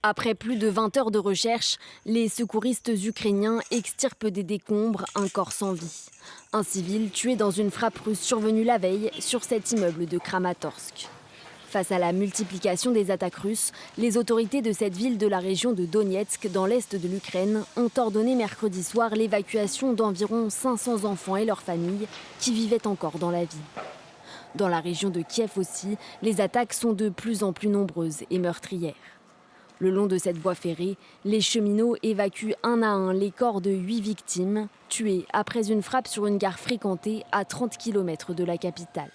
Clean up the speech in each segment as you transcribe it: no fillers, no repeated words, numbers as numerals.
Après plus de 20 heures de recherche, les secouristes ukrainiens extirpent des décombres un corps sans vie. Un civil tué dans une frappe russe survenue la veille sur cet immeuble de Kramatorsk. Face à la multiplication des attaques russes, les autorités de cette ville de la région de Donetsk, dans l'est de l'Ukraine, ont ordonné mercredi soir l'évacuation d'environ 500 enfants et leurs familles qui vivaient encore dans la ville. Dans la région de Kiev aussi, les attaques sont de plus en plus nombreuses et meurtrières. Le long de cette voie ferrée, les cheminots évacuent un à un les corps de 8 victimes, tuées après une frappe sur une gare fréquentée à 30 km de la capitale.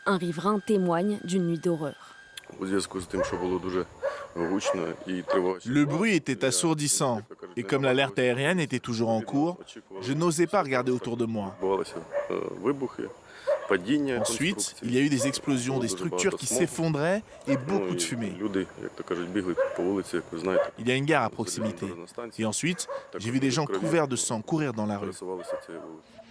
Un riverain témoigne d'une nuit d'horreur. Le bruit était assourdissant et comme l'alerte aérienne était toujours en cours, je n'osais pas regarder autour de moi. Ensuite, il y a eu des explosions, des structures qui s'effondraient et beaucoup de fumée. Il y a une gare à proximité. Et ensuite, j'ai vu des gens couverts de sang courir dans la rue.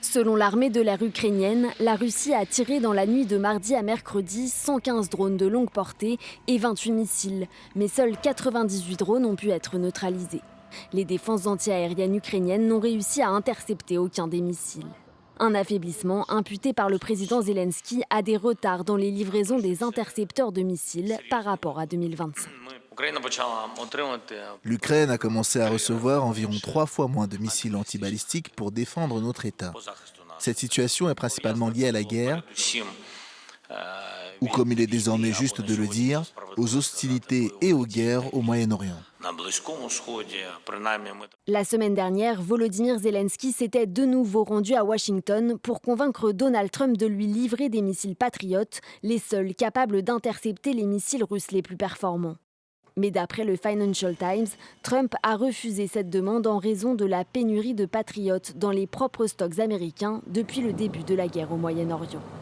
Selon l'armée de l'air ukrainienne, la Russie a tiré dans la nuit de mardi à mercredi 115 drones de longue portée et 28 missiles. Mais seuls 98 drones ont pu être neutralisés. Les défenses antiaériennes ukrainiennes n'ont réussi à intercepter aucun des missiles. Un affaiblissement imputé par le président Zelensky à des retards dans les livraisons des intercepteurs de missiles par rapport à 2025. L'Ukraine a commencé à recevoir environ 3 fois moins de missiles antibalistiques pour défendre notre État. Cette situation est principalement liée à la guerre, ou comme il est désormais juste de le dire, aux hostilités et aux guerres au Moyen-Orient. La semaine dernière, Volodymyr Zelensky s'était de nouveau rendu à Washington pour convaincre Donald Trump de lui livrer des missiles patriotes, les seuls capables d'intercepter les missiles russes les plus performants. Mais d'après le Financial Times, Trump a refusé cette demande en raison de la pénurie de patriotes dans les propres stocks américains depuis le début de la guerre au Moyen-Orient.